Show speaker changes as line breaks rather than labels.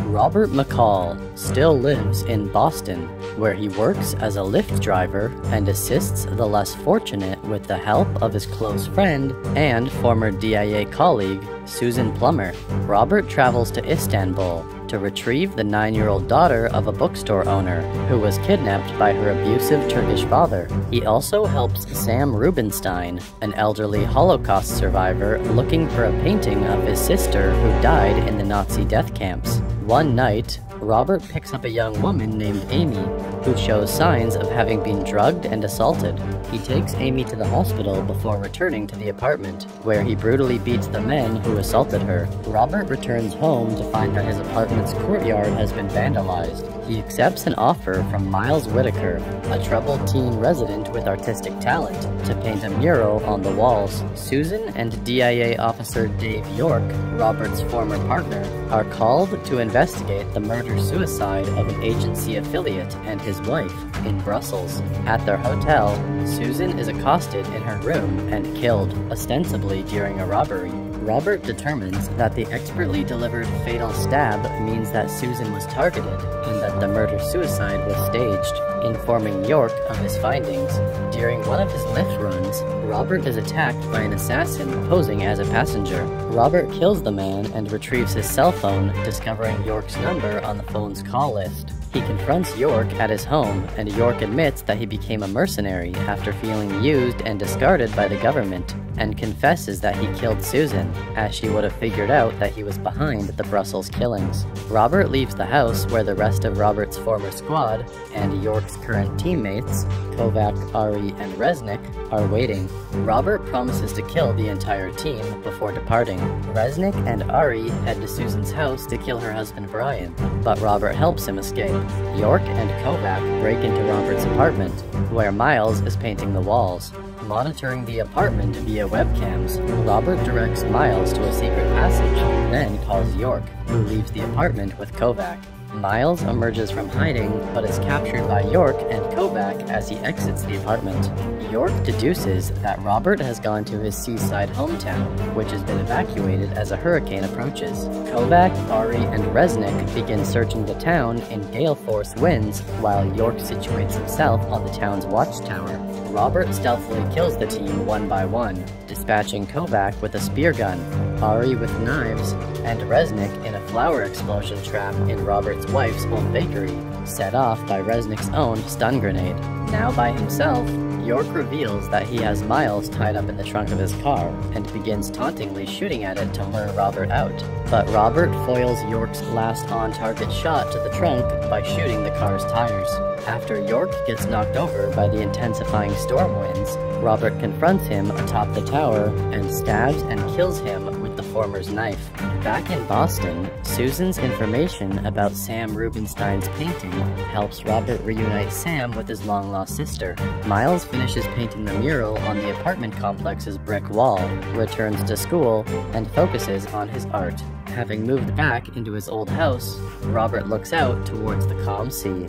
Robert McCall still lives in Boston, where he works as a Lyft driver and assists the less fortunate with the help of his close friend and former DIA colleague, Susan Plummer. Robert travels to Istanbul to retrieve the 9-year-old daughter of a bookstore owner who was kidnapped by her abusive Turkish father. He also helps Sam Rubinstein, an elderly Holocaust survivor looking for a painting of his sister who died in the Nazi death camps. One night, Robert picks up a young woman named Amy, who shows signs of having been drugged and assaulted. He takes Amy to the hospital before returning to the apartment, where he brutally beats the men who assaulted her. Robert returns home to find that his apartment's courtyard has been vandalized. He accepts an offer from Miles Whitaker, a troubled teen resident with artistic talent, to paint a mural on the walls. Susan and DIA officer Dave York, Robert's former partner, are called to investigate the murder-suicide of an agency affiliate and his wife in Brussels. At their hotel, Susan is accosted in her room and killed, ostensibly during a robbery. Robert determines that the expertly delivered fatal stab means that Susan was targeted and that the murder-suicide was staged, informing York of his findings. During one of his Lyft runs, Robert is attacked by an assassin posing as a passenger. Robert kills the man and retrieves his cell phone, discovering York's number on the phone's call list. He confronts York at his home, and York admits that he became a mercenary after feeling used and discarded by the government, and confesses that he killed Susan, as she would have figured out that he was behind the Brussels killings. Robert leaves the house where the rest of Robert's former squad and York's current teammates, Kovac, Ari, and Resnick, are waiting. Robert promises to kill the entire team before departing. Resnick and Ari head to Susan's house to kill her husband Brian, but Robert helps him escape. York and Kovac break into Robert's apartment, where Miles is painting the walls. Monitoring the apartment via webcams, Robert directs Miles to a secret passage, then calls York, who leaves the apartment with Kovac. Miles emerges from hiding, but is captured by York and Kovac as he exits the apartment. York deduces that Robert has gone to his seaside hometown, which has been evacuated as a hurricane approaches. Kovac, Ari, and Resnick begin searching the town in gale force winds, while York situates himself on the town's watchtower. Robert stealthily kills the team one by one, dispatching Kovac with a spear gun, Ari with knives, and Resnick in a flower explosion trap in Robert's wife's old bakery, set off by Resnick's own stun grenade. Now by himself, York reveals that he has Miles tied up in the trunk of his car, and begins tauntingly shooting at it to lure Robert out. But Robert foils York's last on-target shot to the trunk by shooting the car's tires. After York gets knocked over by the intensifying storm winds, Robert confronts him atop the tower and stabs and kills him with the former's knife. Back in Boston, Susan's information about Sam Rubinstein's painting helps Robert reunite Sam with his long-lost sister. Miles finishes painting the mural on the apartment complex's brick wall, returns to school, and focuses on his art. Having moved back into his old house, Robert looks out towards the calm sea.